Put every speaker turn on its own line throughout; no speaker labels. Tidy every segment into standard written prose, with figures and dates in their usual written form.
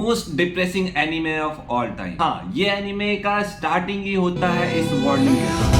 Most depressing anime of all time. हाँ, ये anime का स्टार्टिंग ही होता है इस वार्निंग के साथ।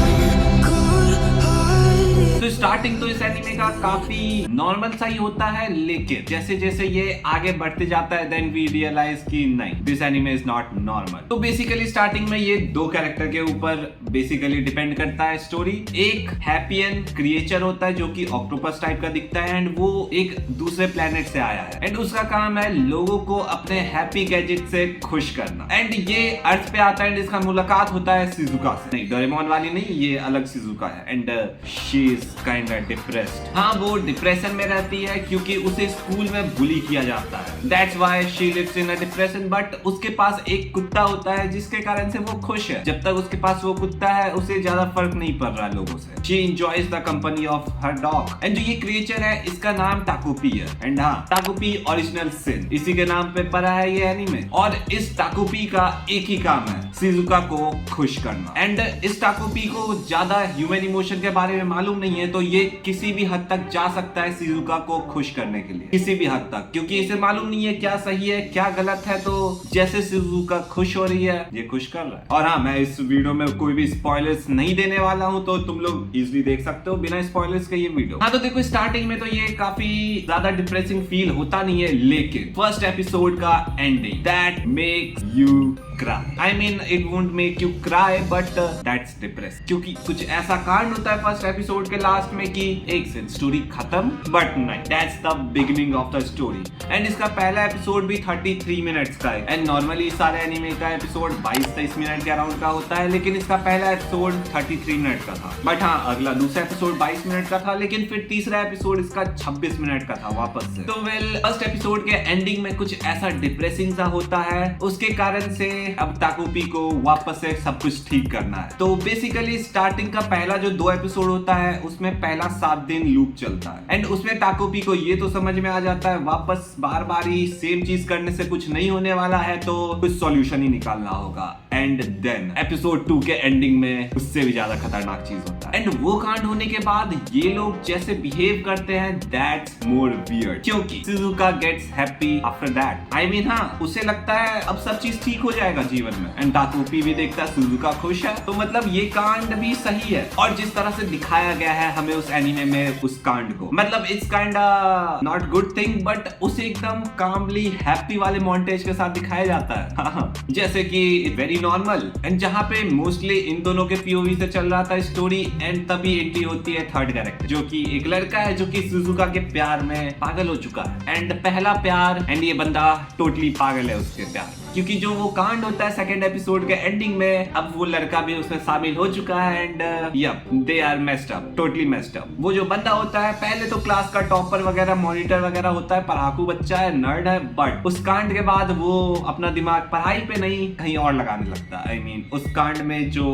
तो स्टार्टिंग तो इस एनिमे का काफी नॉर्मल सा ही होता है, लेकिन जैसे जैसे ये आगे बढ़ते जाता है देन वी रियलाइज कि नहीं, this anime is not normal. तो बेसिकली स्टार्टिंग में ये दो कैरेक्टर के ऊपर बेसिकली डिपेंड करता है स्टोरी। एक हैप्पियन क्रिएचर होता है जो कि ऑक्टोपस टाइप का दिखता है एंड वो एक दूसरे प्लेनेट से आया है एंड उसका काम है लोगों को अपने हैप्पी गैजेट से खुश करना। एंड ये अर्थ पे आता है एंड इसका मुलाकात होता है शिजुका से। नहीं, डोरेमोन वाली नहीं, ये अलग शिजुका है and she is kind of depressed. हाँ, वो डिप्रेशन में रहती है क्योंकि उसे स्कूल में बुली किया जाता है। That's why she lives in a depression. But उसके पास एक कुत्ता होता है जिसके कारण से वो खुश है। जब तक उसके पास वो कुत्ता है उसे ज्यादा फर्क नहीं पड़ रहा लोगों से। She enjoys the company of her dog. And जो ये क्रिएचर है इसका नाम टाकुपी है। एंड हाँ, टाकुपी ओरिजिनल सिन, इसी के नाम पे पड़ा है ये एनीमे। और इस टाकुपी का एक ही काम है, शिजुका को खुश करना। एंड इस टाकुपी को ज्यादा ह्यूमन इमोशन के बारे में मालूम नहीं है, तो ये किसी भी हद तक जा सकता है शिजुका को खुश करने के लिए, किसी भी हद तक, क्योंकि इसे मालूम नहीं है क्या सही है क्या गलत है। तो जैसे शिजुका खुश हो रही है ये खुश कर रहा है। और हाँ, मैं इस वीडियो में कोई भी स्पॉयलर्स नहीं देने वाला हूँ, तो तुम लोग इजीली देख सकते हो बिना स्पॉयलर्स के ये वीडियो। हाँ, तो देखो स्टार्टिंग में तो ये काफी ज्यादा डिप्रेसिंग फील होता नहीं है, लेकिन फर्स्ट एपिसोड का ending that makes you cry. I mean, it won't make you cry, but that's depressed. क्योंकि कुछ ऐसा कांड होता है फर्स्ट एपिसोड के लास्ट में कि एक से स्टोरी खत्म, बट नहीं, that's the beginning of the story. And इसका पहला एपिसोड भी 33 मिनट्स का है। एंड नॉर्मली सारे एनिमे का एपिसोड 22-23 मिनट के अराउंड का होता है, लेकिन इसका पहला एपिसोड 33 मिनट का था। बट हाँ, अगला दूसरा एपिसोड 22 मिनट का था, लेकिन फिर तीसरा एपिसोड इसका 26 मिनट का था वापस से। तो वेल, फर्स्ट एपिसोड के एंडिंग में कुछ ऐसा डिप्रेसिंग सा होता है, उसके कारण से अब टाकुपी को वापस से सब कुछ ठीक करना है। तो बेसिकली स्टार्टिंग का पहला जो 2 एपिसोड होता है उसमें पहला 7 दिन लूप चलता है एंड उसमें टाकुपी को ये तो समझ में आ जाता है वापस बार बार ही सेम चीज करने से कुछ नहीं होने वाला है, तो कुछ सॉल्यूशन ही निकालना होगा। एंड देन एपिसोड 2 के एंडिंग में उससे भी ज्यादा खतरनाक चीज होता है। एंड वो कांड होने के बाद ये लोग जैसे बिहेव करते हैं दैट्स मोर वियर्ड, क्योंकि Shizuka gets happy after that. I mean, हाँ, उसे लगता है अब सब चीज ठीक हो जाएगा जीवन में। एंड टाकुपी भी देखता है शिजुका खुश है, तो मतलब ये कांड भी सही है। और जिस तरह से दिखाया गया है हमें उस एनीमे में उस कांड को, मतलब it's kinda not good thing, but उसे एकदम कामली हैप्पी वाले मॉन्टेज के साथ दिखाया जाता है। हाँ, जैसे कि वेरी नॉर्मल। एंड जहाँ पे मोस्टली इन दोनों के पीओवी से चल रहा था स्टोरी, एंड तभी एंट्री होती है थर्ड कैरेक्टर जो कि एक लड़का है जो कि शिजुका के प्यार में पागल हो चुका है। एंड पहला प्यार, एंड ये बंदा टोटली पागल है उसके प्यार, क्योंकि जो वो कांड होता है सेकंड एपिसोड के एंडिंग में, अब वो लड़का भी उसमें शामिल हो चुका है and yup, they are messed up, totally messed up. वो जो बंदा होता है पहले तो क्लास का टॉपर वगैरह, मॉनिटर वगैरह होता है, पढ़ाकू बच्चा है, नर्ड है, बट उस कांड के बाद वो अपना दिमाग पढ़ाई पे नहीं कहीं और लगाने लगता है। आई मीन, उस कांड में जो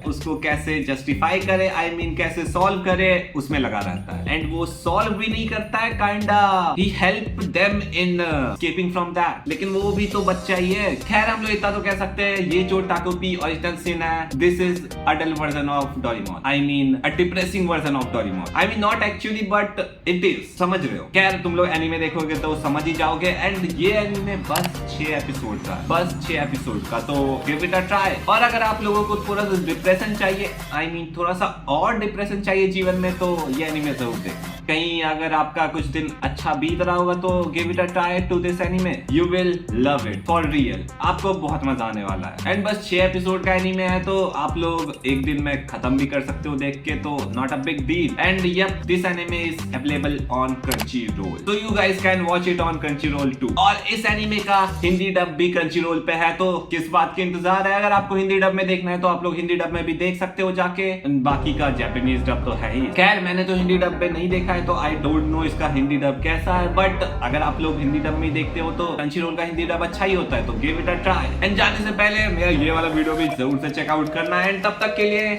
उसको कैसे जस्टिफाई करे, आई मीन कैसे सॉल्व करे, उसमें लगा रहता है। एंड वो सॉल्व भी नहीं करता है, kinda he help them in escaping from that, लेकिन वो भी तो बच्चा ही है। खैर, हम लोग इतना तो कह सकते हैं, ये जो टाकुपी ओरिजिनल सिन है, this is adult version of Doraemon. I mean a depressing version of Doraemon. I mean not actually, but it is, समझ रहे हो। खैर, तुम लोग एनीमे देखोगे तो समझ ही जाओगे। एंड ये एनीमे बस 6 एपिसोड का, बस 6 एपिसोड का, तो गिव इट अ ट्राई। और अगर आप लोगों को थोड़ा सा डिप्रेशन चाहिए, आई मीन थोड़ा सा और डिप्रेशन चाहिए जीवन में, तो ये एनीमे जरूर देखना। कहीं अगर आपका कुछ दिन अच्छा बीत रहा होगा तो give it a try to this anime, you will love it for real. आपको बहुत मजा आने वाला है। एंड बस 6 एपिसोड का एनीमे है, तो आप लोग एक दिन में खत्म भी कर सकते हो देख के, तो not a big deal. And yup, this anime is available on Crunchyroll, तो you guys can watch it on Crunchyroll too. और इस एनीमे का हिंदी डब भी क्रंचीरोल पे है, तो किस बात के इंतजार है। अगर आपको हिंदी डब में देखना है तो आप लोग हिंदी डब में भी देख सकते हो जाके, बाकी का जापानीज डब तो है ही। खैर, मैंने तो हिंदी डब में नहीं देखा है, तो आई डोंट नो इसका हिंदी डब कैसा है, बट अगर आप लोग हिंदी डब में देखते हो तो क्रंचीरोल का हिंदी डब अच्छा ही होता है, तो give it a try. And जाने से पहले मेरा ये वाला वीडियो भी जरूर से चेकआउट करना है। एंड तब तक के लिए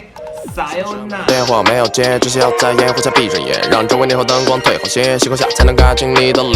सायोनारा।
电话没有接，只需要在掩护下闭着眼，让周围霓虹灯光退后些，吸口下才能干净你的脸。